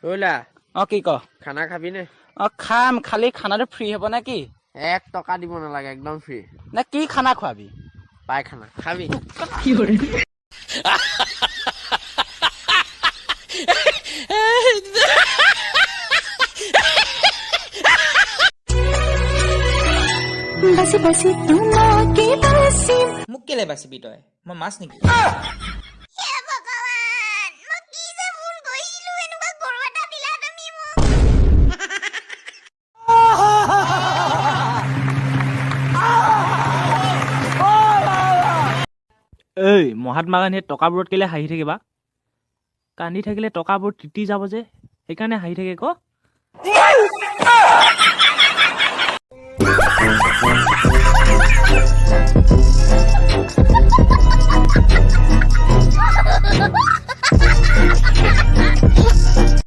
ওলা কি ক খানা খাবি নে খাম খালি খানাটো ফ্ৰী হ'ব নে কি 1 টকা দিব নালাগে একদম ফ্ৰী নে কি খানা খোৱাবি পাই খানা খাবি बसी बसी तुम्हाके बसी মোক কেলে বাচিবি তই মই মাছ নেকি हे भगवान म की जे भूल गइलु एनुका गरवाटा दिला তুমি মোক এই মহাত্মা গান্ধীয়ে টকাবোৰত কেলে হাঁহি থাকিবা কান্দি থাকিলে টকাবোৰ তিতি যাব যে সেইকাৰণে হাঁহি থাকে ক